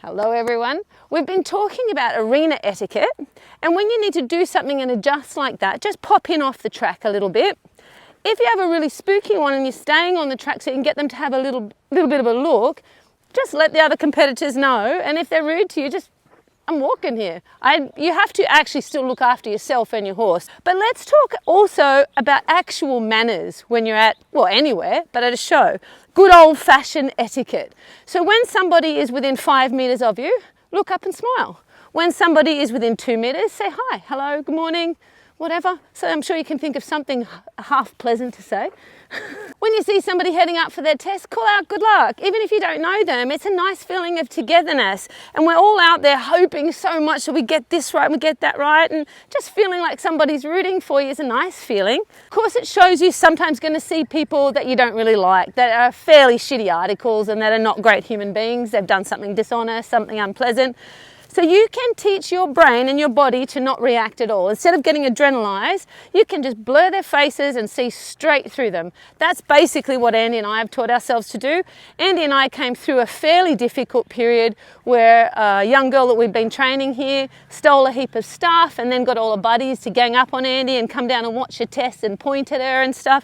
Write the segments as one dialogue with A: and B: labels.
A: Hello everyone. We've been talking about arena etiquette, and when you need to do something and adjust like that, just pop in off the track a little bit. If you have a really spooky one and you're staying on the track so you can get them to have a little bit of a look, just let the other competitors know, and if they're rude to you, just I'm walking here. You have to actually still look after yourself and your horse. But let's talk also about actual manners when you're at, well, anywhere, but at a show. Good old-fashioned etiquette. So when somebody is within 5 meters of you, look up and smile. When somebody is within 2 meters, say hi, hello, good morning, whatever. So I'm sure you can think of something half pleasant to say. When you see somebody heading up for their test, call out good luck. Even if you don't know them, it's a nice feeling of togetherness. And we're all out there hoping so much that we get this right and we get that right. And just feeling like somebody's rooting for you is a nice feeling. Of course, it shows you sometimes going to see people that you don't really like, that are fairly shitty articles and that are not great human beings. They've done something dishonest, something unpleasant. So you can teach your brain and your body to not react at all. Instead of getting adrenalized, you can just blur their faces and see straight through them. That's basically what Andy and I have taught ourselves to do. Andy and I came through a fairly difficult period where a young girl that we've been training here stole a heap of stuff and then got all her buddies to gang up on Andy and come down and watch her test and point at her and stuff.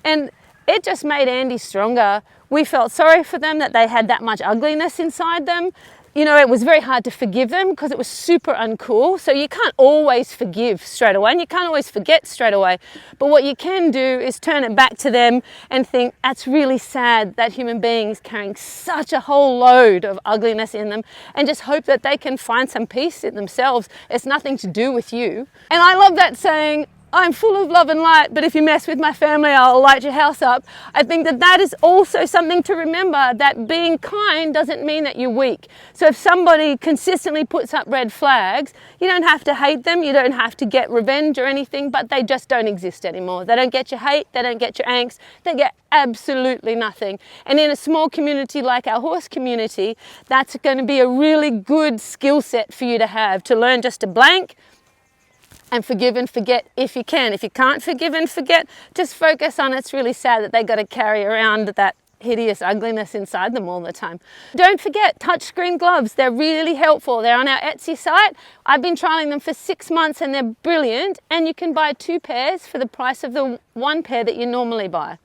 A: And it just made Andy stronger. We felt sorry for them that they had that much ugliness inside them. You know, it was very hard to forgive them because it was super uncool. So you can't always forgive straight away and you can't always forget straight away. But what you can do is turn it back to them and think, that's really sad that human beings carrying such a whole load of ugliness in them, and just hope that they can find some peace in themselves. It's nothing to do with you. And I love that saying, I'm full of love and light, but if you mess with my family, I'll light your house up. I think that that is also something to remember, that being kind doesn't mean that you're weak. So if somebody consistently puts up red flags, you don't have to hate them, you don't have to get revenge or anything, but they just don't exist anymore. They don't get your hate, they don't get your angst, they get absolutely nothing. And in a small community like our horse community, that's going to be a really good skill set for you to have, to learn just to blank, and forgive and forget if you can. If you can't forgive and forget, just focus on it's really sad that they got to carry around that hideous ugliness inside them all the time. Don't forget touchscreen gloves. They're really helpful. They're on our Etsy site. I've been trialing them for 6 months and they're brilliant. And you can buy 2 pairs for the price of the 1 pair that you normally buy.